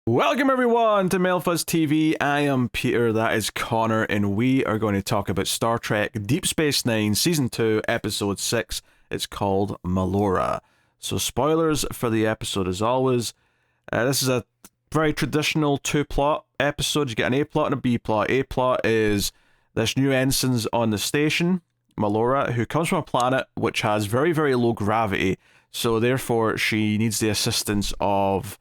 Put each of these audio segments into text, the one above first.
Welcome everyone to Mailfuzz TV. I am Peter, that is Connor, and we are going to talk about Star Trek Deep Space Nine Season 2, Episode 6. It's called Melora. So spoilers for the episode as always. This is a very traditional two-plot episode. You get an A-plot and a B-plot. A-plot is this new ensign's on the station, Melora, who comes from a planet which has very, very low gravity. So therefore she needs the assistance of...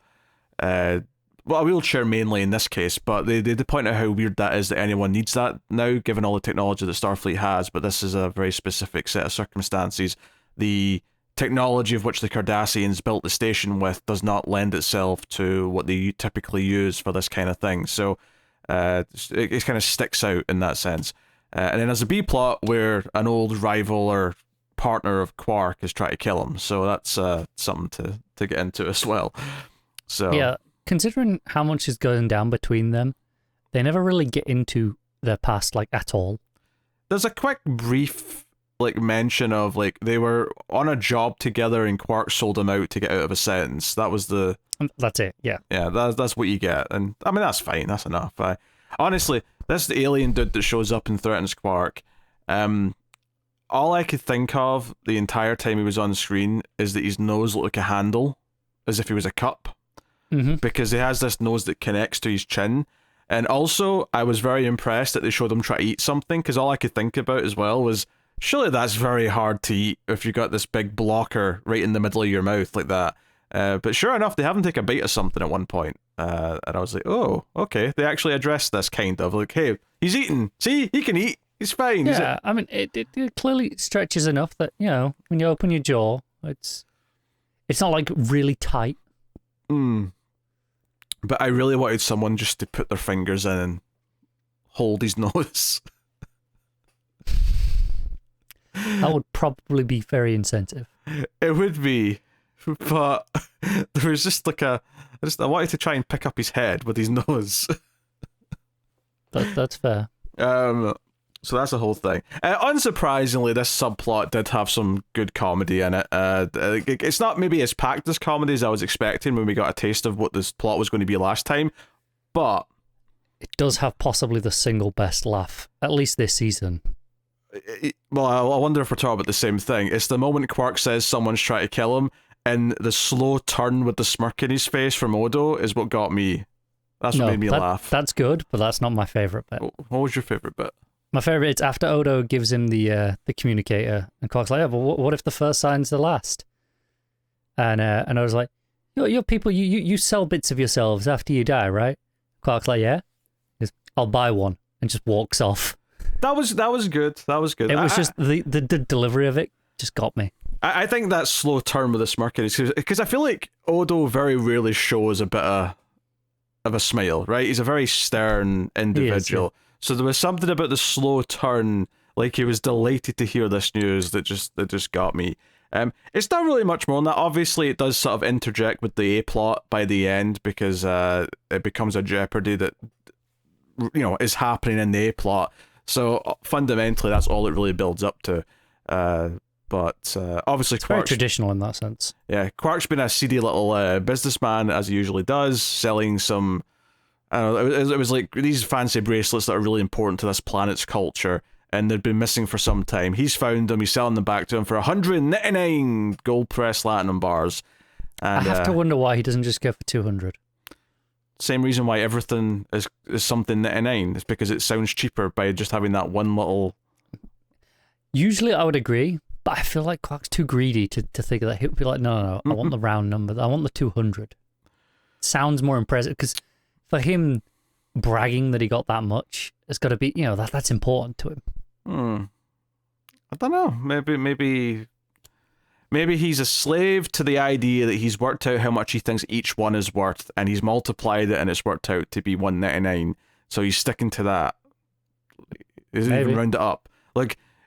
a wheelchair mainly in this case, but they point out how weird that is that anyone needs that now, given all the technology that Starfleet has, but this is a very specific set of circumstances. The technology of which the Cardassians built the station with does not lend itself to what they typically use for this kind of thing, so it kind of sticks out in that sense. And then there's a B-plot where an old rival or partner of Quark is trying to kill him, so that's something to get into as well. So yeah. Considering how much is going down between them, they never really get into their past, like, at all. There's a quick, brief, mention of, they were on a job together and Quark sold him out to get out of a sentence. That was the... That's it, yeah. Yeah, that's what you get. And, I mean, that's fine. That's enough. Honestly, this the alien dude that shows up and threatens Quark. All I could think of the entire time he was on screen is that his nose looked like a handle, as if he was a cup. Mm-hmm. Because he has this nose that connects to his chin. And also, I was very impressed that they showed him try to eat something, because all I could think about as well was, surely that's very hard to eat if you got this big blocker right in the middle of your mouth like that. But sure enough, they have him take a bite of something at one point. And I was like, oh, okay. They actually addressed this kind of, hey, he's eating. See, he can eat. He's fine. Yeah, I mean, it clearly stretches enough that, when you open your jaw, it's not, really tight. But I really wanted someone just to put their fingers in and hold his nose. That would probably be very incentive. It would be, but there was just I wanted to try and pick up his head with his nose. That's fair. So that's the whole thing. Unsurprisingly, this subplot did have some good comedy in it. It's not maybe as packed as comedy as I was expecting when we got a taste of what this plot was going to be last time, but... It does have possibly the single best laugh, at least this season. Well, I wonder if we're talking about the same thing. It's the moment Quark says someone's trying to kill him, and the slow turn with the smirk in his face from Odo is what got me. That's what made me laugh. That's good, but that's not my favourite bit. What was your favourite bit? My favourite is after Odo gives him the communicator, and Quark's like, yeah, but what if the first sign's the last? And I was like, you're people, you sell bits of yourselves after you die, right? Quark's like, yeah. He goes, I'll buy one, and just walks off. That was good. That was good. It was just the delivery of it just got me. I think that slow turn with the smirk is because I feel like Odo very rarely shows a bit of a smile, right? He's a very stern individual. He is, yeah. So there was something about the slow turn, like he was delighted to hear this news that just got me. It's not really much more than that. Obviously, it does sort of interject with the A-plot by the end because it becomes a jeopardy that is happening in the A-plot. So fundamentally, that's all it really builds up to. But obviously, it's very traditional in that sense. Yeah, Quark's been a seedy little businessman, as he usually does, selling some... I don't know, it was like these fancy bracelets that are really important to this planet's culture, and they'd been missing for some time. He's found them, he's selling them back to him for 199 gold-pressed platinum bars. And, I have to wonder why he doesn't just go for 200. Same reason why everything is something 99. It's because it sounds cheaper by just having that one little... Usually I would agree, but I feel like Quark's too greedy to think that. He'd be like, no, I want the round number. I want the 200. Sounds more impressive, because... For him bragging that he got that much, it's got to be, that's important to him. I don't know. Maybe he's a slave to the idea that he's worked out how much he thinks each one is worth, and he's multiplied it, and it's worked out to be 199. So he's sticking to that. He doesn't even round it up.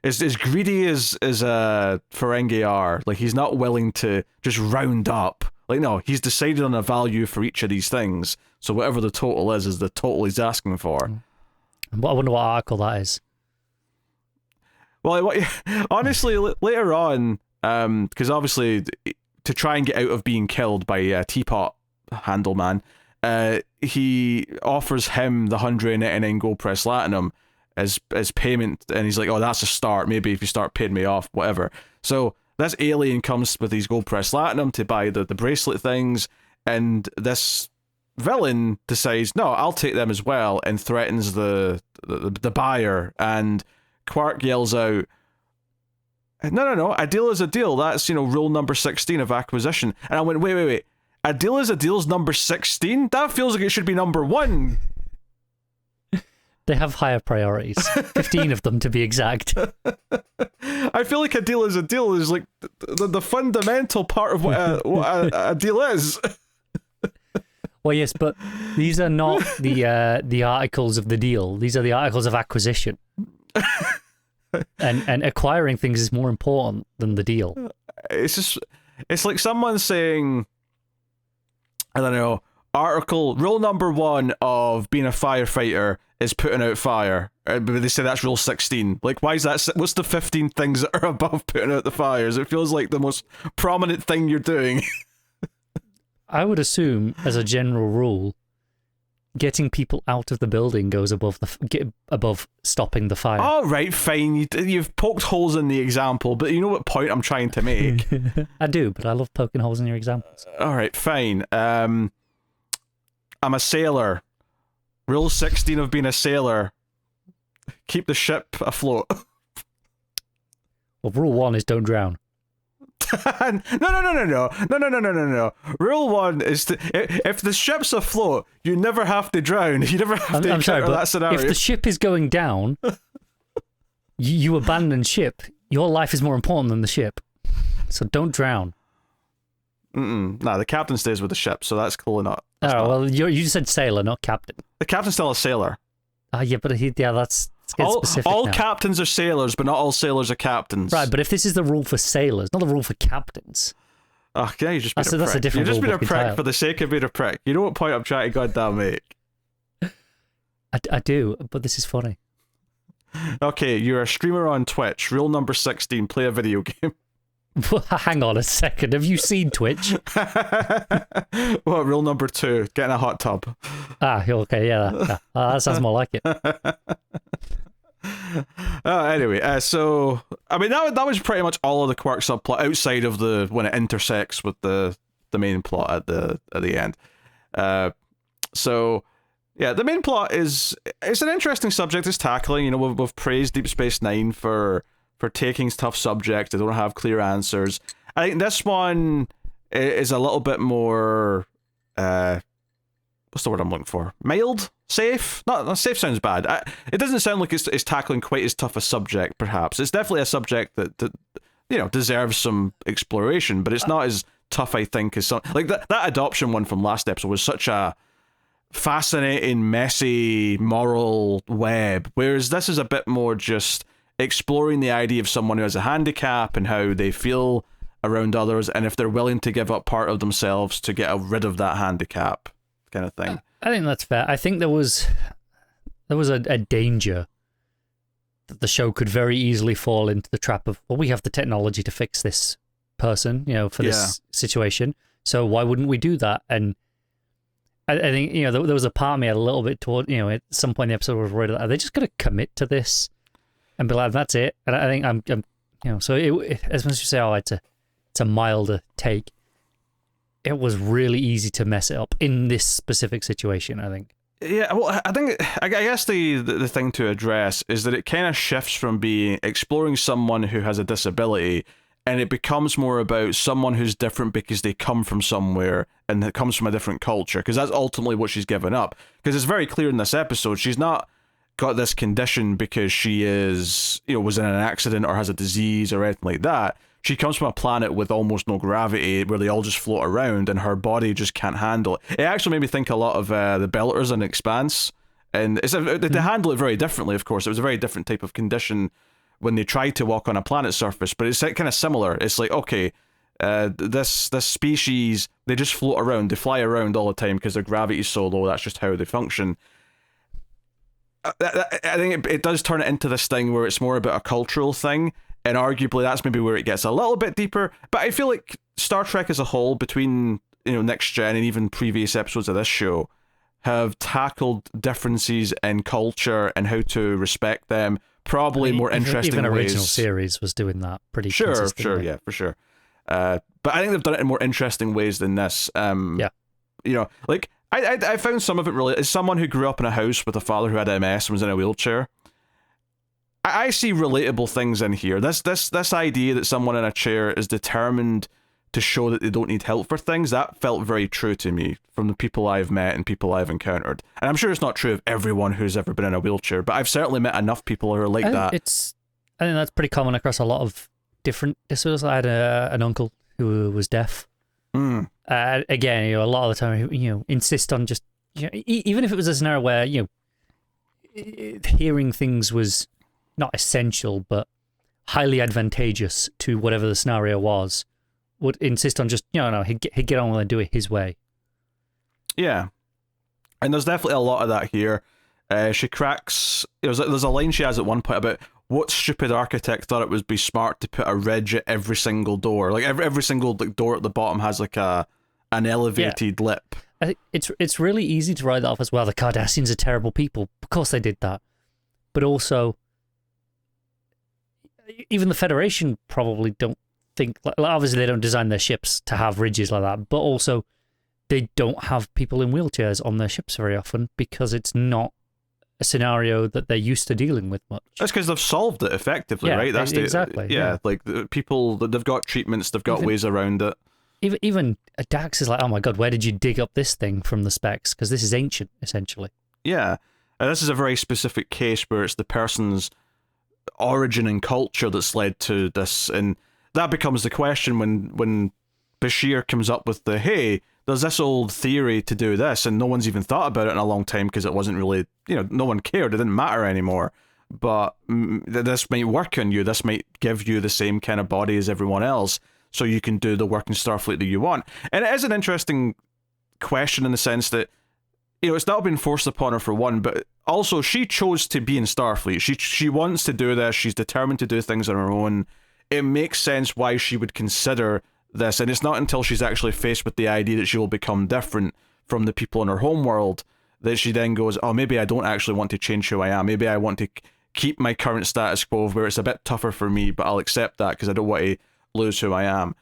As greedy as Ferengi are, he's not willing to just round up. No, he's decided on a value for each of these things. So whatever the total is the total he's asking for. I wonder what article that is. Well, honestly, later on, because obviously to try and get out of being killed by Teapot Handle Man, he offers him the 199 gold press latinum as payment, and he's like, oh, that's a start. Maybe if you start paying me off, whatever. So this alien comes with these gold press latinum to buy the bracelet things, and this villain decides, no, I'll take them as well, and threatens the buyer, and Quark yells out, no, a deal is a deal. That's, rule number 16 of acquisition. And I went, wait. A deal is a deal's number 16? That feels like it should be number 1. They have higher priorities. 15 of them, to be exact. I feel like a deal is a deal is like the fundamental part of what a deal is. Well, yes, but these are not the articles of the deal. These are the articles of acquisition. And acquiring things is more important than the deal. It's like someone saying, I don't know, rule number 1 of being a firefighter is putting out fire. But they say that's rule 16. Like, why is that? What's the 15 things that are above putting out the fires? It feels like the most prominent thing you're doing. I would assume, as a general rule, getting people out of the building goes above stopping the fire. All right, fine. You've poked holes in the example, but you know what point I'm trying to make. I do, but I love poking holes in your examples. All right, fine. I'm a sailor. Rule 16 of being a sailor: keep the ship afloat. Well, rule 1 is don't drown. No. Rule 1 is if the ship's afloat, you never have to drown. You never have to encounter that scenario. If the ship is going down, you abandon ship. Your life is more important than the ship. So don't drown. No, the captain stays with the ship, so that's clearly not. Well, you said sailor, not captain. The captain's still a sailor. Yeah, but that's specific all now. Captains are sailors, but not all sailors are captains. Right, but if this is the rule for sailors, not the rule for captains. Oh, yeah, you just been a prick. That's a different You've just rule been a prick for the sake of being a prick. You know what point I'm trying to goddamn make? I do, but this is funny. Okay, you're a streamer on Twitch. Rule number 16, play a video game. Hang on a second. Have you seen Twitch? What, rule number 2, get in a hot tub. Okay, yeah. That sounds more like it. Anyway, so I mean that was pretty much all of the Quark subplot outside of the when it intersects with the main plot at the end. So yeah, the main plot it's an interesting subject it's tackling. We've praised Deep Space Nine for taking tough subjects. They don't have clear answers. I think this one is a little bit more what's the word I'm looking for? Mild? Safe? Not safe sounds bad. It doesn't sound like it's tackling quite as tough a subject, perhaps. It's definitely a subject that deserves some exploration, but it's not as tough, I think, as some... Like, that adoption one from last episode was such a fascinating, messy, moral web, whereas this is a bit more just exploring the idea of someone who has a handicap and how they feel around others, and if they're willing to give up part of themselves to get rid of that handicap, kind of thing. I think that's fair. I think there was a danger that the show could very easily fall into the trap of, well, we have the technology to fix this person, for this situation, so why wouldn't we do that? And I think, there was a part of me a little bit toward, at some point in the episode I was worried, are they just going to commit to this and be like, that's it? And I think I'm so as much as you say, it's a milder take, it was really easy to mess it up in this specific situation, I think. Yeah, well, I guess the thing to address is that it kind of shifts from exploring someone who has a disability, and it becomes more about someone who's different because they come from somewhere and it comes from a different culture, because that's ultimately what she's given up. Because it's very clear in this episode, she's not got this condition because she was in an accident or has a disease or anything like that. She comes from a planet with almost no gravity where they all just float around and her body just can't handle it. It actually made me think a lot of the Belters in Expanse. And they handle it very differently, of course. It was a very different type of condition when they tried to walk on a planet's surface, but it's kind of similar. It's like, okay, this species, they just float around. They fly around all the time because their gravity is so low. That's just how they function. I think it does turn it into this thing where it's more about a cultural thing. And arguably that's maybe where it gets a little bit deeper. But I feel like Star Trek as a whole, between Next Gen and even previous episodes of this show have tackled differences in culture and how to respect them probably more interesting even ways. Original series was doing that pretty Sure, consistently. yeah, for sure. But I think they've done it in more interesting ways than this. Like I found some of it really, as someone who grew up in a house with a father who had MS and was in a wheelchair, I see relatable things in here. This idea that someone in a chair is determined to show that they don't need help for things, that felt very true to me from the people I've met and people I've encountered. And I'm sure it's not true of everyone who's ever been in a wheelchair, but I've certainly met enough people who are like that. I think that's pretty common across a lot of different disorders. I had an uncle who was deaf. Again, a lot of the time, insist on just, even if it was a scenario where, hearing things was not essential, but highly advantageous to whatever the scenario was, would insist on just, he'd get on with it and do it his way. Yeah. And there's definitely a lot of that here. She cracks, there's a line she has at one point about what stupid architect thought it would be smart to put a ridge at every single door. Like every single door at the bottom has like an elevated lip. I think it's really easy to write that off as, well, the Cardassians are terrible people. Of course they did that. But also, even the Federation probably don't think, obviously they don't design their ships to have ridges like that, but also they don't have people in wheelchairs on their ships very often because it's not a scenario that they're used to dealing with much. That's because they've solved it effectively, right? That's exactly. Like the people, they've got treatments, they've got ways around it. Even Dax is like, oh my god, where did you dig up this thing from the specs? Because this is ancient, essentially. Yeah, and this is a very specific case where it's the person's origin and culture that's led to this, and that becomes the question when Bashir comes up with hey, there's this old theory to do this, and no one's even thought about it in a long time because it wasn't really, no one cared, it didn't matter anymore, but this might work on you, this might give you the same kind of body as everyone else, so you can do the work in Starfleet that you want. And it is an interesting question in the sense that, it's not been forced upon her for one, but also she chose to be in Starfleet. She wants to do this, she's determined to do things on her own. It makes sense why she would consider this, and it's not until she's actually faced with the idea that she will become different from the people in her home world that she then goes, oh, maybe I don't actually want to change who I am. Maybe I want to keep my current status quo where it's a bit tougher for me, but I'll accept that because I don't want to lose who I am.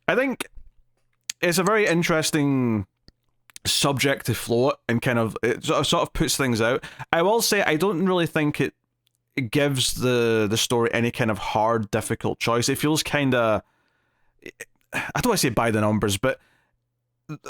I think it's a very interesting subject to float, and kind of it sort of puts things out. I will say I don't really think it gives the story any kind of hard, difficult choice. It feels kind of, I don't want to say by the numbers, but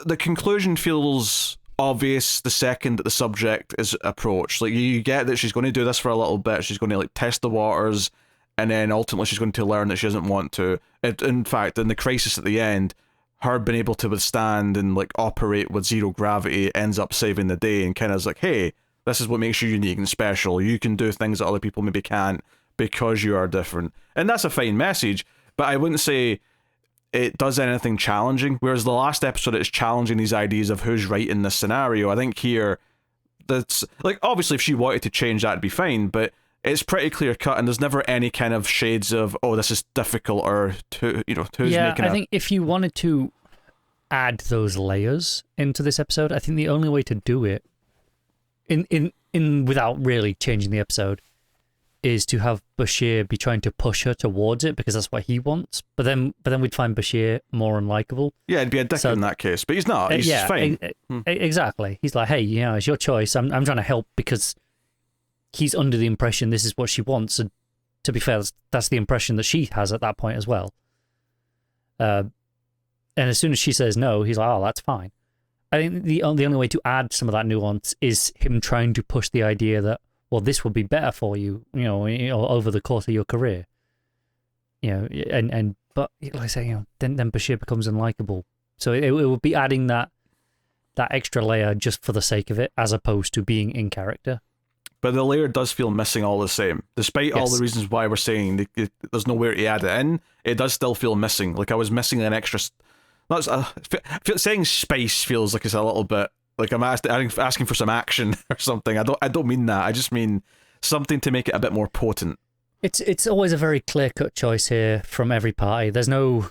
the conclusion feels obvious the second that the subject is approached. Like, you get that she's going to do this for a little bit, she's going to test the waters, and then ultimately she's going to learn that she doesn't want to. In fact, in the crisis at the end, her being able to withstand and operate with zero gravity ends up saving the day, and kind of is like, hey, this is what makes you unique and special. You can do things that other people maybe can't because you are different. And that's a fine message, but I wouldn't say it does anything challenging. Whereas the last episode, it's challenging these ideas of who's right in this scenario. I think here, that's obviously if she wanted to change, that'd be fine, but it's pretty clear cut, and there's never any kind of shades of, oh, this is difficult, or who's making I think if you wanted to add those layers into this episode, I think the only way to do it in without really changing the episode is to have Bashir be trying to push her towards it, because that's what he wants. But then we'd find Bashir more unlikable. Yeah, it'd be a dick in that case, but he's not. He's fine. Exactly. He's like, hey, it's your choice. I'm trying to help because he's under the impression this is what she wants. And to be fair, that's the impression that she has at that point as well. And as soon as she says no, he's like, oh, that's fine. I think the only way to add some of that nuance is him trying to push the idea that, well, this would be better for you, over the course of your career. But like I say, then Bashir becomes unlikable. So it would be adding that extra layer just for the sake of it, as opposed to being in character. But the layer does feel missing all the same. Despite all the reasons why we're saying there's nowhere to add it in, it does still feel missing. Like I was missing an extra... saying space feels like it's a little bit... Like I'm asking for some action or something. I don't mean that. I just mean something to make it a bit more potent. It's always a very clear-cut choice here from every party. There's no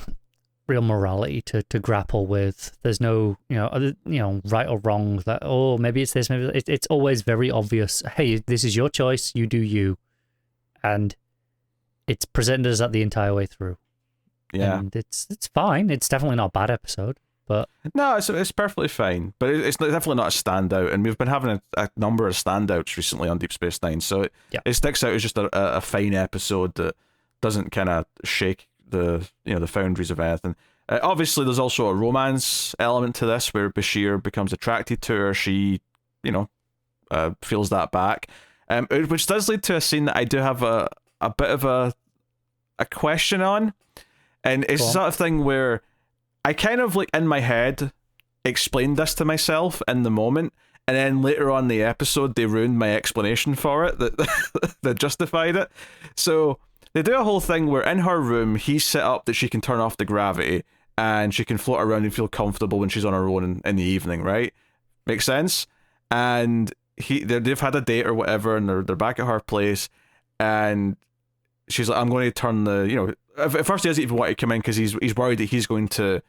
real morality to grapple with. There's no, right or wrong. That maybe it's this, maybe it's always very obvious. Hey, this is your choice. You do you, and it's presented as that the entire way through. Yeah, and it's fine. It's definitely not a bad episode, but no, it's perfectly fine. But it's definitely not a standout, and we've been having a number of standouts recently on Deep Space Nine, so it sticks out as just a fine episode that doesn't kind of shake the foundaries of anything. Obviously, there's also a romance element to this where Bashir becomes attracted to her. She, feels that back, which does lead to a scene that I do have a bit of a question on, and it's the sort of thing where I kind of like in my head explained this to myself in the moment, and then later on in the episode they ruined my explanation for it that justified it. So they do a whole thing where in her room he's set up that she can turn off the gravity and she can float around and feel comfortable when she's on her own in the evening, right? Makes sense? And they've had a date or whatever, and they're back at her place, and she's like, I'm going to turn the, at first he doesn't even want to come in because he's worried that he's going to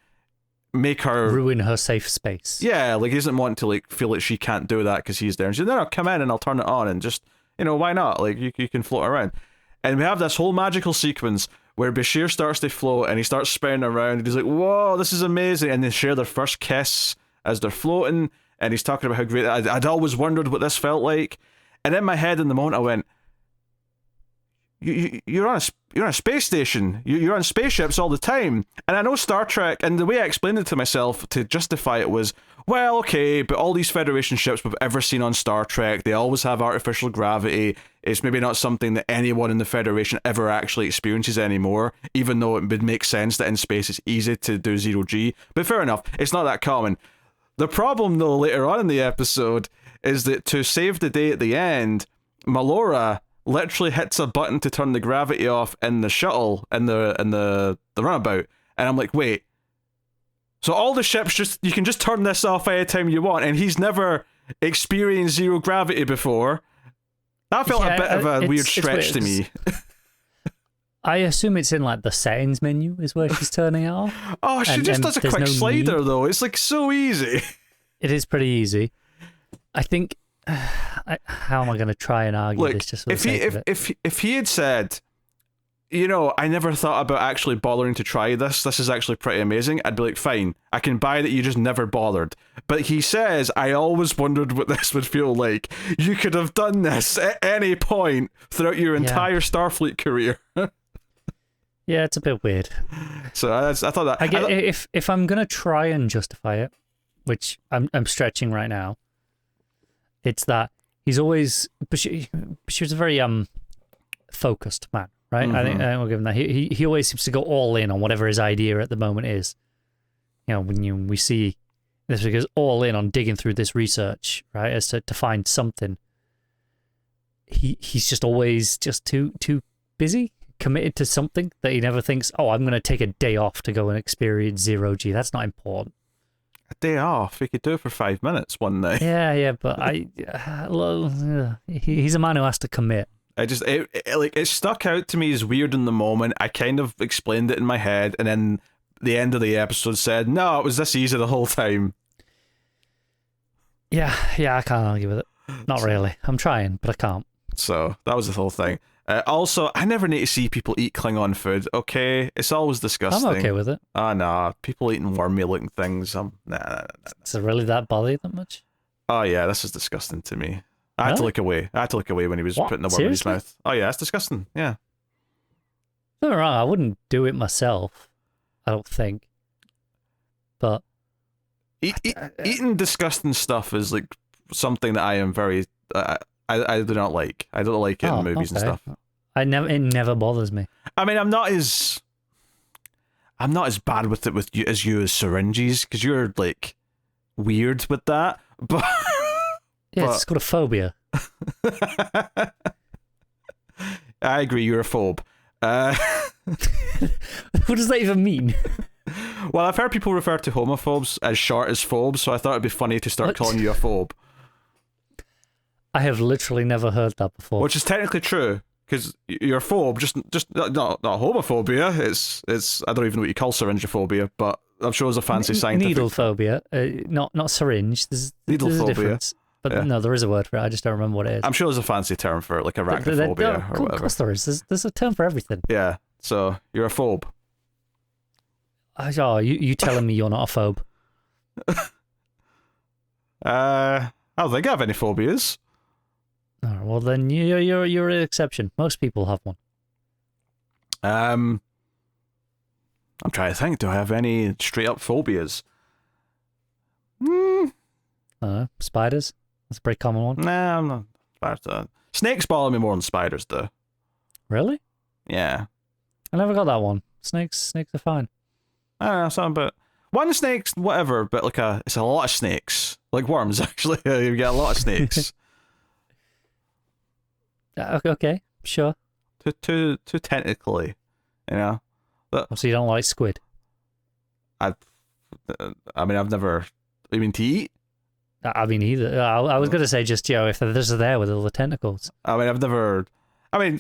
make her ruin her safe space. Yeah, like he doesn't want to like feel like she can't do that because he's there. And she's like, no, come in and I'll turn it on and just, why not? Like you can float around. And we have this whole magical sequence where Bashir starts to float and he starts spinning around and he's like, whoa, this is amazing. And they share their first kiss as they're floating, and he's talking about how great I'd always wondered what this felt like. And in my head in the moment I went, You're on a space station. You're on spaceships all the time. And I know Star Trek, and the way I explained it to myself to justify it was, well, okay, but all these Federation ships we've ever seen on Star Trek, they always have artificial gravity. It's maybe not something that anyone in the Federation ever actually experiences anymore, even though it would make sense that in space it's easy to do zero-G. But fair enough, it's not that common. The problem, though, later on in the episode, is that to save the day at the end, Melora literally hits a button to turn the gravity off in the shuttle in the runabout, and I'm like, wait, so all the ships you can just turn this off anytime you want, and he's never experienced zero gravity before. That felt a bit of a weird stretch to me. I assume it's in like the settings menu is where she's turning it off. Oh, she just does a quick slider though. It's like so easy. It is pretty easy. I think. How am I going to try and argue this? Just if he had said, I never thought about actually bothering to try this. This is actually pretty amazing. I'd be like, fine, I can buy that you just never bothered. But he says, I always wondered what this would feel like. You could have done this at any point throughout your entire Starfleet career. Yeah, it's a bit weird. So I thought that if I'm going to try and justify it, which I'm stretching right now. It's that he's always Bashir's a very focused man, right? Mm-hmm. I think we'll give him that. He always seems to go all in on whatever his idea at the moment is. When we see this, he goes all in on digging through this research, right, as to find something. He's just always just too busy, committed to something that he never thinks, I'm going to take a day off to go and experience zero-G. That's not important. A day off, he could do it for 5 minutes one night. Yeah, but he's a man who has to commit. It stuck out to me as weird in the moment. I kind of explained it in my head, and then the end of the episode said, no, it was this easy the whole time. Yeah, I can't argue with it. Not really. I'm trying, but I can't. So that was the whole thing. Also, I never need to see people eat Klingon food, okay? It's always disgusting. I'm okay with it. Nah. People eating wormy-looking things. Nah. Does it really bother you that much? Oh, yeah, this is disgusting to me. I had to look away. When he was putting the worm in his mouth. Oh, yeah, it's disgusting. Yeah. Don't get me wrong, I wouldn't do it myself, I don't think. But... eating disgusting stuff is like something that I am very... I do not like. I don't like it in movies and stuff. It never bothers me. I mean, I'm not as bad with it as you as syringes, because you're like weird with that. But it's called a phobia. I agree. You're a phobe. What does that even mean? Well, I've heard people refer to homophobes as short as phobes, so I thought it'd be funny to start calling you a phobe. I have literally never heard that before. Which is technically true, because you're a phobe, just not homophobia. It's I don't even know what you call syringophobia, but I'm sure there's a fancy scientific needle phobia, not syringe. There's needle a phobia. difference. But no, there is a word for it. I just don't remember what it is. I'm sure there's a fancy term for it, like arachnophobia or whatever. Of course there is. There's a term for everything. Yeah. So you're a phobe. Oh, you telling me you're not a phobe? I don't think I have any phobias. Oh, well, then you're an exception. Most people have one. I'm trying to think. Do I have any straight up phobias? Spiders. That's a pretty common one. Nah, I'm not. Snakes bother me more than spiders do. Really? Yeah. I never got that one. Snakes are fine. I don't know, something about one snake's whatever, but it's a lot of snakes. Like worms, actually. You get a lot of snakes. Okay, sure. Too tentacly, you know. But, so you don't like squid? I've never. You mean to eat? I mean, either. I was going to say just, if there's there with all the tentacles. I mean, I've never.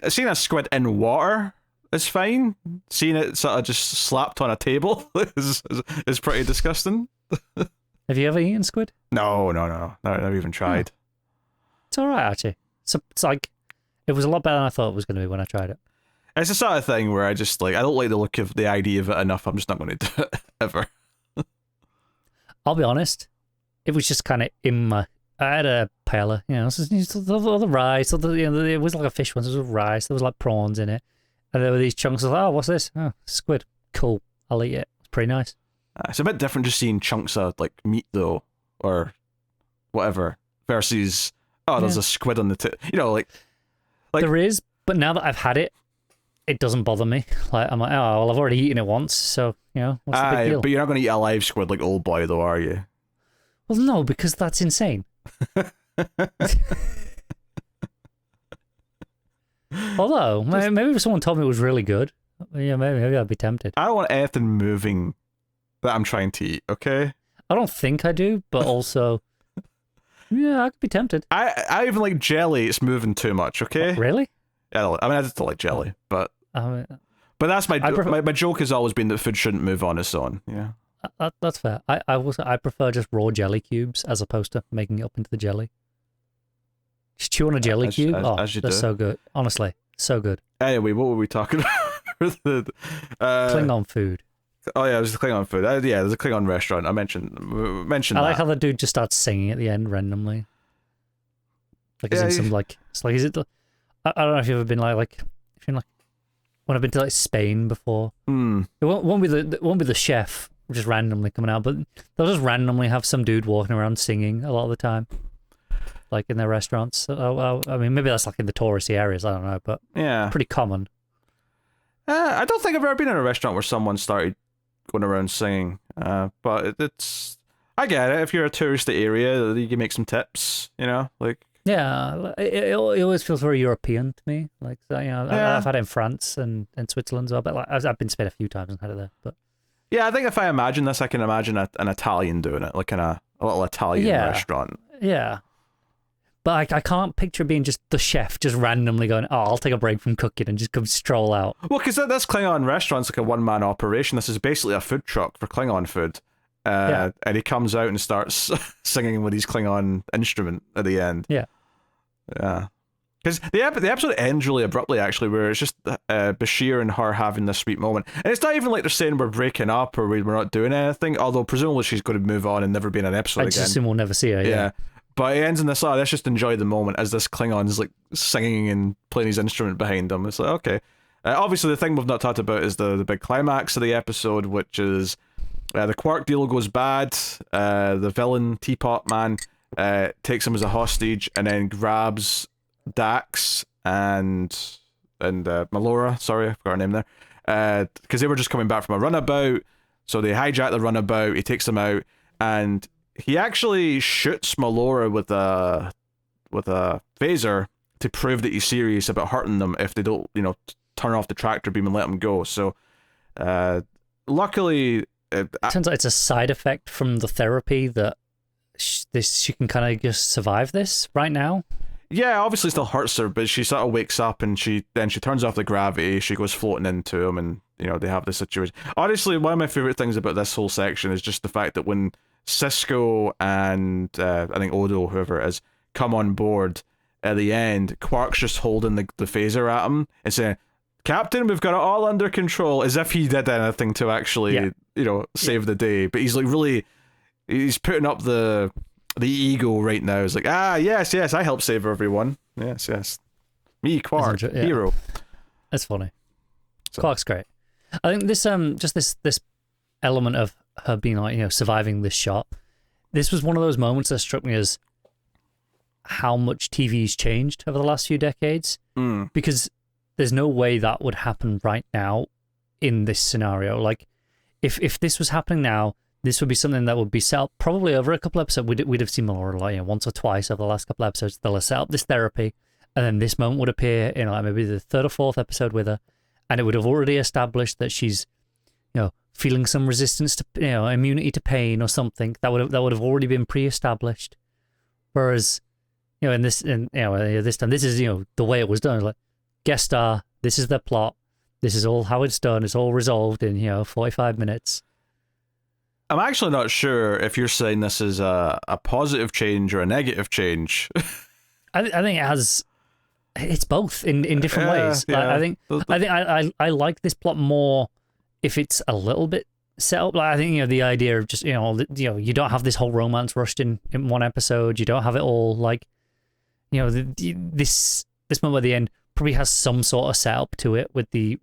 Seeing a squid in water is fine. Seeing it sort of just slapped on a table is pretty disgusting. Have you ever eaten squid? No. Never even tried. It's all right, actually. It's like, it was a lot better than I thought it was going to be when I tried it. It's the sort of thing where I just, I don't like the look of the idea of it enough. I'm just not going to do it, ever. I'll be honest. It was just kind of in my... I had a paella, all the rice, it was like a fish one, so there was rice, there was like prawns in it. And there were these chunks of, what's this? Oh, squid. Cool. I'll eat it. It's pretty nice. It's a bit different just seeing chunks of, meat, though, or whatever, versus, there's a squid on the tip. Like... There is, but now that I've had it, it doesn't bother me. I'm like, well, I've already eaten it once, so, what's the big deal? But you're not going to eat a live squid like Old Boy, though, are you? Well, no, because that's insane. Although, maybe if someone told me it was really good, maybe I'd be tempted. I don't want anything moving that I'm trying to eat, okay? I don't think I do, but also, I could be tempted. I even like jelly, it's moving too much, okay? Oh, really? I just don't like jelly, but that's my joke has always been that food shouldn't move on its own, yeah. That's fair. I prefer just raw jelly cubes as opposed to making it up into the jelly. Just chew on a jelly cube. They're so good. Honestly, so good. Anyway, what were we talking about? Klingon food. Oh yeah, it was the Klingon food. There's a Klingon restaurant. I mentioned I like how the dude just starts singing at the end randomly. Like, is some it's like, is it? I don't know if you've ever been when I've been to Spain before. It won't be the chef just randomly coming out, but they'll just randomly have some dude walking around singing a lot of the time, like in their restaurants. Maybe that's like in the touristy areas. I don't know, but yeah, pretty common. I don't think I've ever been in a restaurant where someone started going around singing. But it's I get it. If you're a touristy area, you can make some tips. Yeah, it always feels very European to me. I've had it in France and Switzerland as well, but I've been to Spain a few times and had it there. But yeah, I think if I imagine this, I can imagine an Italian doing it, like in a little Italian restaurant. Yeah, but I can't picture being just the chef just randomly going, I'll take a break from cooking and just come stroll out. Well, because this Klingon restaurant's like a one-man operation. This is basically a food truck for Klingon food. And he comes out and starts singing with his Klingon instrument at the end. Yeah. Because the episode ends really abruptly, actually, where it's just Bashir and her having this sweet moment. And it's not even like they're saying we're breaking up or we're not doing anything, although presumably she's going to move on and never be in an episode again. I just assume we'll never see her, yeah. But it ends in this, let's just enjoy the moment as this Klingon's like singing and playing his instrument behind him. It's like, okay. Obviously, the thing we've not talked about is the big climax of the episode, which is the Quark deal goes bad. The villain, Teapot Man, takes him as a hostage and then grabs Dax and Melora. Sorry, I forgot her name there. Because they were just coming back from a runabout. So they hijack the runabout. He takes them out. And he actually shoots Melora with a phaser to prove that he's serious about hurting them if they don't, turn off the tractor beam and let them go. So, luckily, turns out it's a side effect from the therapy that she can kind of just survive this right now. Yeah, obviously still hurts her, but she sort of wakes up and she turns off the gravity. She goes floating into him, and they have this situation. Honestly, one of my favorite things about this whole section is just the fact that when Cisco and I think Odo, whoever it is, come on board at the end, Quark's just holding the phaser at him and saying, "Captain, we've got it all under control," as if he did anything to actually save the day. But he's like he's putting up the ego right now. It's like, yes, I helped save everyone. Yes. Me, Quark, hero. That's funny. So. Quark's great. I think this just this element of her being like, surviving this shot. This was one of those moments that struck me as how much TV's changed over the last few decades. Because there's no way that would happen right now in this scenario. Like, if this was happening now, this would be something that would be set up probably over a couple episodes. We'd have seen Melora like once or twice over the last couple episodes. They'll have set up this therapy, and then this moment would appear in like maybe the third or fourth episode with her, and it would have already established that she's, feeling some resistance to, immunity to pain or something. That would have already been pre-established. Whereas, this time, this is the way it was done. Like, guest star, this is the plot, this is all how it's done. It's all resolved in 45 minutes. I'm actually not sure if you're saying this is a positive change or a negative change. I think it's both in different ways. Yeah. I like this plot more if it's a little bit set up. Like, I think the idea of just you don't have this whole romance rushed in one episode. You don't have it all like this moment at the end probably has some sort of setup to it with the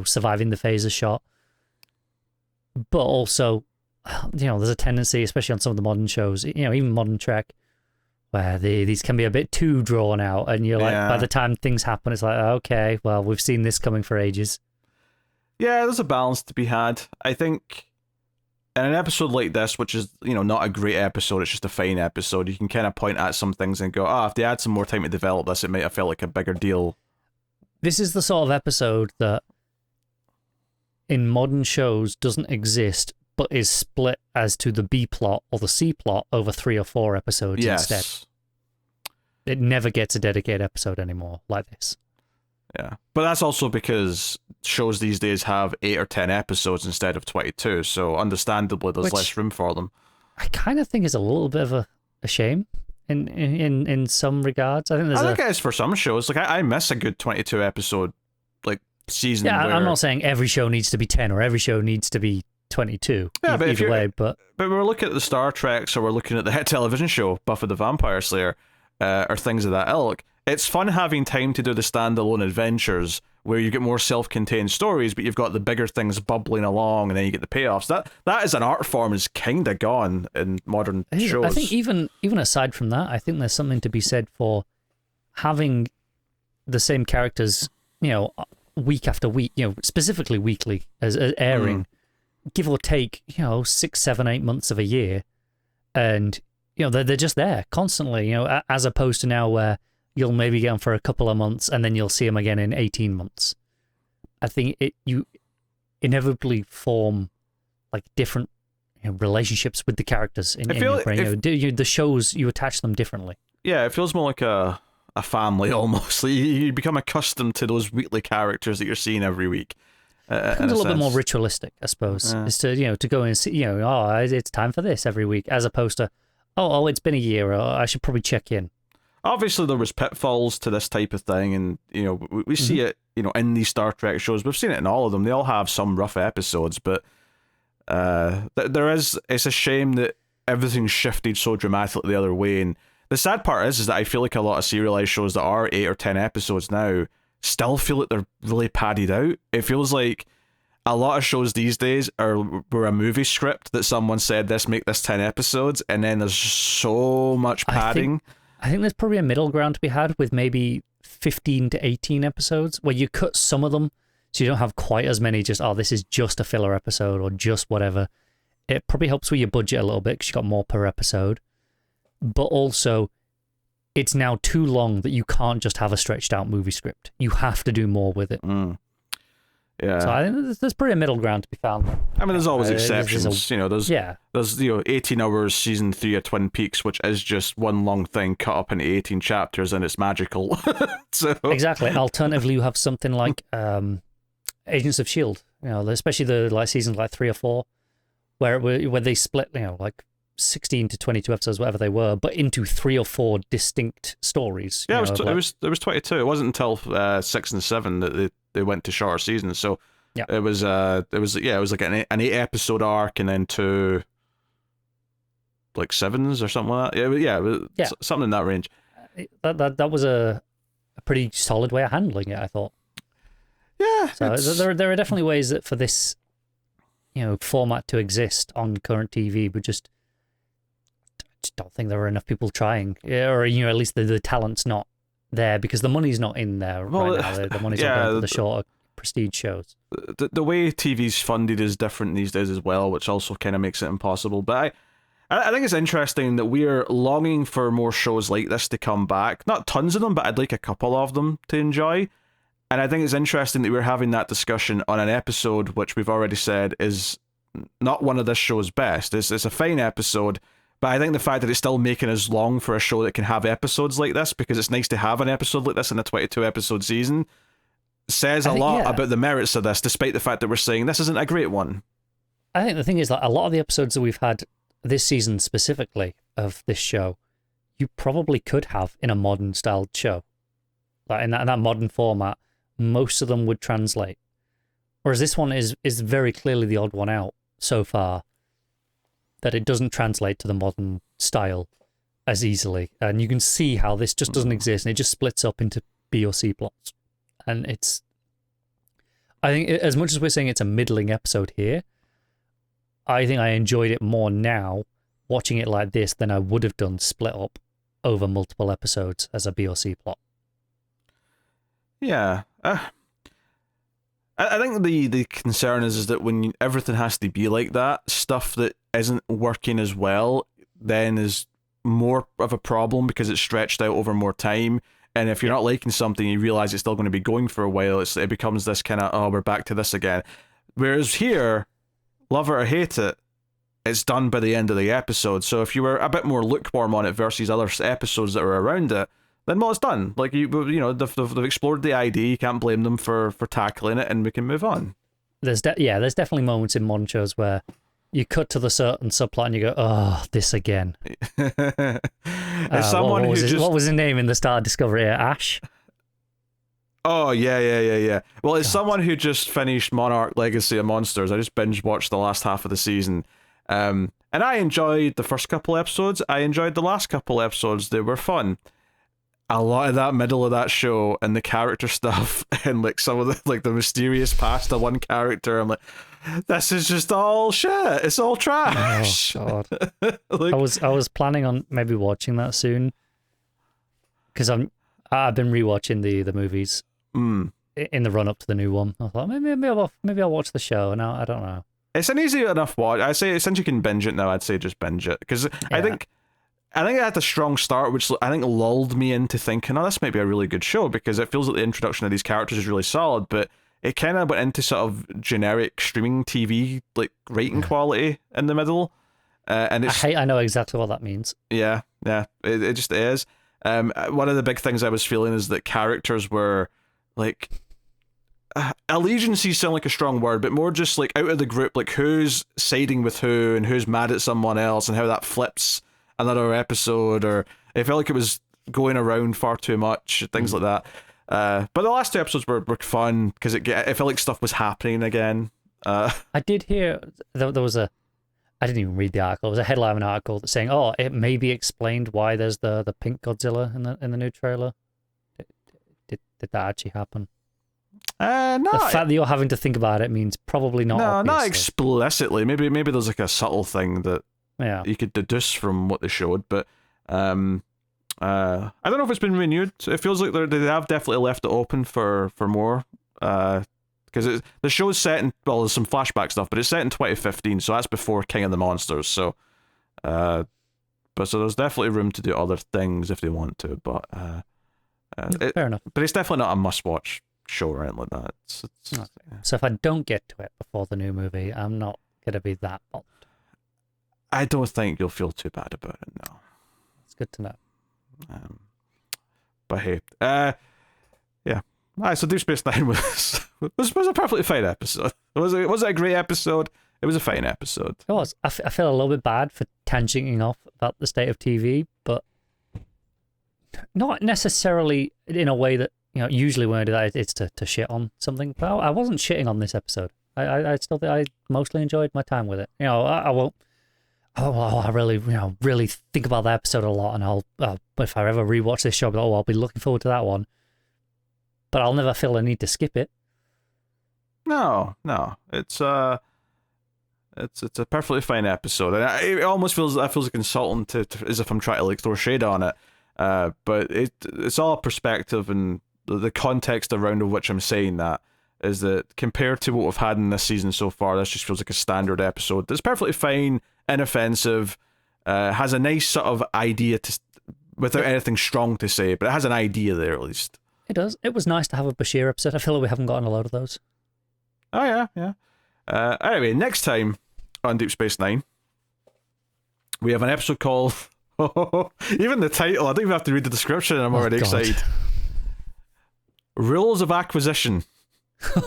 surviving the phaser shot, but also there's a tendency, especially on some of the modern shows, even modern Trek, where these can be a bit too drawn out, and you're like, by the time things happen, it's like, okay, well, we've seen this coming for ages. Yeah, there's a balance to be had. I think in an episode like this, which is, not a great episode, it's just a fine episode, you can kind of point at some things and go, if they had some more time to develop this, it might have felt like a bigger deal. This is the sort of episode that in modern shows doesn't exist, but is split as to the B plot or the C plot over 3 or 4 episodes instead. It never gets a dedicated episode anymore like this. Yeah, but that's also because shows these days have 8 or 10 episodes instead of 22, so understandably there's less room for them. I kind of think is a little bit of a shame in some regards. I think it's for some shows. Like, I miss a good 22 episode season. Yeah, I'm not saying every show needs to be 10 or every show needs to be 22. Yeah, but either way, but we're looking at the Star Treks, or we're looking at the hit television show Buffy the Vampire Slayer, or things of that ilk. It's fun having time to do the standalone adventures where you get more self-contained stories, but you've got the bigger things bubbling along, and then you get the payoffs. That as an art form is kind of gone in modern shows. I think even aside from that, I think there's something to be said for having the same characters, week after week, specifically weekly as airing, give or take, 6, 7, 8 months of a year, and they're just there constantly, as opposed to now where you'll maybe get them for a couple of months and then you'll see them again in 18 months. I think you inevitably form like different relationships with the characters in your brain. The shows, you attach them differently. Yeah, it feels more like a family almost. You become accustomed to those weekly characters that you're seeing every week. It's a little bit more ritualistic, I suppose. Is to to go and see, it's time for this every week, as opposed to it's been a year, or I should probably check in. Obviously, there was pitfalls to this type of thing, and we see it, in these Star Trek shows. We've seen it in all of them. They all have some rough episodes, but it's a shame that everything's shifted so dramatically the other way. And the sad part is that I feel like a lot of serialized shows that are 8 or 10 episodes now still feel like they're really padded out. It feels like a lot of shows these days were a movie script that someone said, make this 10 episodes, and then there's so much padding. I think there's probably a middle ground to be had with maybe 15 to 18 episodes where you cut some of them so you don't have quite as many this is just a filler episode or just whatever. It probably helps with your budget a little bit because you got more per episode. But also, it's now too long that you can't just have a stretched out movie script. You have to do more with it. Yeah. So I think there's pretty middle ground to be found. I mean, there's always exceptions. There's 18 hours season 3 of Twin Peaks, which is just one long thing cut up into 18 chapters, and it's magical. So exactly. And alternatively, you have something like Agents of Shield. Especially the seasons 3 or 4, where they split, like 16 to 22 episodes, whatever they were, but into 3 or 4 distinct stories. Yeah, it was 22. It wasn't until 6 and 7 that they went to shorter seasons. So yeah, it was like an 8-episode arc, and then 2 like 7s or something like that. Yeah, something in that range. That was a pretty solid way of handling it, I thought. Yeah. So there are definitely ways that for this format to exist on current TV, but just don't think there are enough people trying, or at least the talent's not there because the money's not in there right now. The money's not going to the shorter prestige shows. The way TV's funded is different these days as well, which also kind of makes it impossible. But I think it's interesting that we're longing for more shows like this to come back. Not tons of them, but I'd like a couple of them to enjoy. And I think it's interesting that we're having that discussion on an episode which we've already said is not one of this show's best. It's a fine episode. But I think the fact that it's still making us long for a show that can have episodes like this, because it's nice to have an episode like this in a 22-episode season, says a lot about the merits of this, despite the fact that we're saying this isn't a great one. I think the thing is that a lot of the episodes that we've had this season specifically of this show, you probably could have in a modern-styled show. Like in that modern format, most of them would translate. Whereas this one is very clearly the odd one out so far, that it doesn't translate to the modern style as easily. And you can see how this just doesn't exist, and it just splits up into B or C plots. And I think as much as we're saying it's a middling episode here, I think I enjoyed it more now watching it like this than I would have done split up over multiple episodes as a B or C plot. Yeah. I think the concern is that when everything has to be like that, stuff that isn't working as well then is more of a problem because it's stretched out over more time. And if you're not liking something, you realize it's still going to be going for a while. It becomes this kind of, we're back to this again. Whereas here, love it or hate it, it's done by the end of the episode. So if you were a bit more lukewarm on it versus other episodes that are around it, then well, it's done. Like they've explored the idea. You can't blame them for tackling it, and we can move on. There's definitely moments in modern shows where you cut to the certain subplot and you go, oh, this again. As someone what was his name in the start of Discovery? Ash? Oh, yeah. Well, as someone who just finished Monarch Legacy of Monsters, I just binge watched the last half of the season. And I enjoyed the first couple episodes. I enjoyed the last couple episodes. They were fun. A lot of that middle of that show and the character stuff and like some of the mysterious past of one character, I'm like, this is just all shit. It's all trash. Oh God. I was planning on maybe watching that soon because I've been rewatching the movies in the run up to the new one. I thought maybe I'll watch the show. Now I don't know. It's an easy enough watch. I say since you can binge it now, I'd say just binge it because I think it had a strong start, which I think lulled me into thinking, oh, this might be a really good show because it feels like the introduction of these characters is really solid, but it kind of went into sort of generic streaming TV like rating quality in the middle, and I know exactly what that means. Yeah, it just is. One of the big things I was feeling is that characters were like allegiances sound like a strong word, but more just like out of the group, like who's siding with who and who's mad at someone else and how that flips another episode, or it felt like it was going around far too much, things like that. But the last 2 episodes were fun because it felt like stuff was happening again. I did hear there was I didn't even read the article. It was a headline of an article saying, "Oh, it may be explained why there's the pink Godzilla in the new trailer." Did that actually happen? No. The fact that you're having to think about it means probably not. No, obviously. not explicitly. Maybe there's like a subtle thing that you could deduce from what they showed, but I don't know if it's been renewed. It feels like they have definitely left it open for more. Because the show's set in, well, there's some flashback stuff, but it's set in 2015, so that's before King of the Monsters. So, so there's definitely room to do other things if they want to. But fair enough. But it's definitely not a must-watch show or anything like that. Okay. So if I don't get to it before the new movie, I'm not going to be that bothered. I don't think you'll feel too bad about it, no. It's good to know. But hey, yeah. Alright, so Deep Space Nine was a perfectly fine episode. Was it a great episode? It was a fine episode. It was. I feel a little bit bad for tangenting off about the state of TV, but not necessarily in a way that, usually when I do that, it's to shit on something. But I wasn't shitting on this episode. I still think I mostly enjoyed my time with it. I won't. I really, really think about that episode a lot, and I'll if I ever rewatch this show, I'll be looking forward to that one. But I'll never feel a need to skip it. No, it's a perfectly fine episode, and it almost feels like insulting to as if I'm trying to like throw shade on it. But it's all perspective, and the context around of which I'm saying that is that compared to what we've had in this season so far, this just feels like a standard episode. It's perfectly fine, inoffensive, has a nice sort of idea without anything strong to say, but it has an idea there at least. It does. It was nice to have a Bashir episode. I feel like we haven't gotten a lot of those. Oh yeah. Anyway, next time on Deep Space Nine, we have an episode called even the title, I don't even have to read the description and I'm already excited. Rules of Acquisition.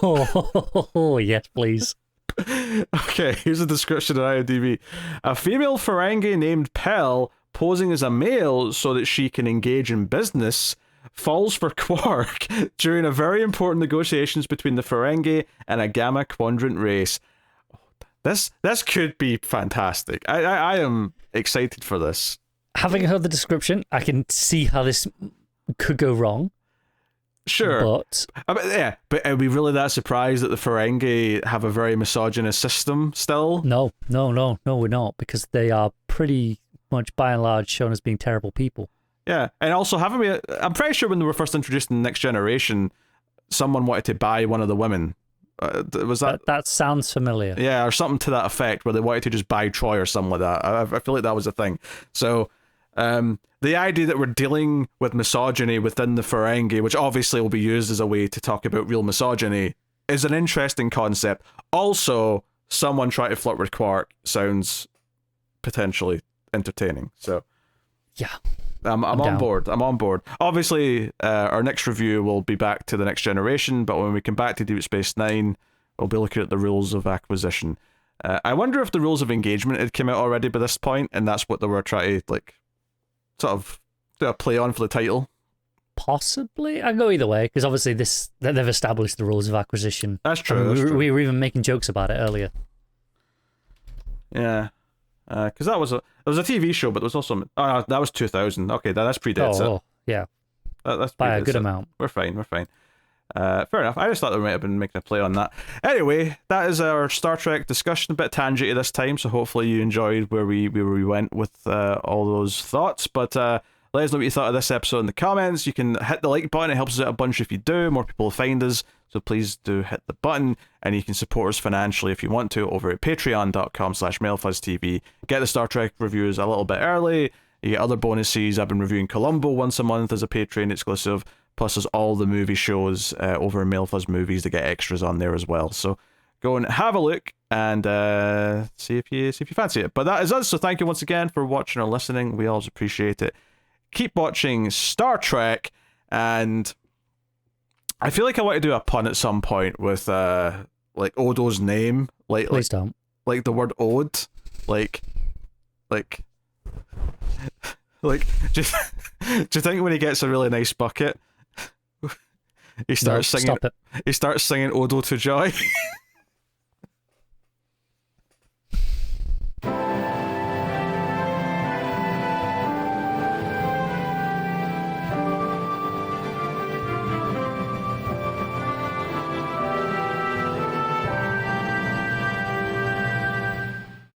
Oh, yes, please. Okay, here's the description on IMDb. A female Ferengi named Pell, posing as a male so that she can engage in business, falls for Quark during a very important negotiations between the Ferengi and a Gamma Quadrant race. This could be fantastic. I am excited for this. Having heard the description, I can see how this could go wrong. Sure. But are we really that surprised that the Ferengi have a very misogynist system still? No, we're not, because they are pretty much by and large shown as being terrible people. Yeah, and also I'm pretty sure when they were first introduced in the Next Generation, someone wanted to buy one of the women. Was that sounds familiar? Yeah, or something to that effect, where they wanted to just buy Troy or something like that. I feel like that was a thing. So, the idea that we're dealing with misogyny within the Ferengi, which obviously will be used as a way to talk about real misogyny, is an interesting concept. Also, someone trying to flirt with Quark sounds potentially entertaining. So, yeah. I'm on board. I'm on board. Obviously, our next review will be back to the Next Generation, but when we come back to Deep Space Nine, we'll be looking at the rules of acquisition. I wonder if the rules of engagement had come out already by this point, and that's what they were trying to sort of do a play on for the title. Possibly. I go either way, because obviously they've established the rules of acquisition. That's true. We were even making jokes about it earlier. Yeah. Because it was a TV show, but there was also no, that was 2000. Okay, that's predates it. Yeah, that's by a good amount. We're fine. Fair enough. I just thought they might have been making a play on that. Anyway, that is our Star Trek discussion. A bit tangenty this time, so hopefully you enjoyed where we went with all those thoughts. But let us know what you thought of this episode in the comments. You can hit the like button. It helps us out a bunch if you do. More people will find us. So please do hit the button, and you can support us financially if you want to over at patreon.com/MailFuzzTV. Get the Star Trek reviews a little bit early. You get other bonuses. I've been reviewing Columbo once a month as a Patreon exclusive. Plus, there's all the movie shows over in MailFuzz Movies to get extras on there as well. So go and have a look and see if you fancy it. But that is us. So thank you once again for watching or listening. We always appreciate it. Keep watching Star Trek, and I feel like I want to do a pun at some point with Odo's name, Please don't. Like the word ode, like do you think when he gets a really nice bucket, he starts singing? Stop it. He starts singing Odo to Joy.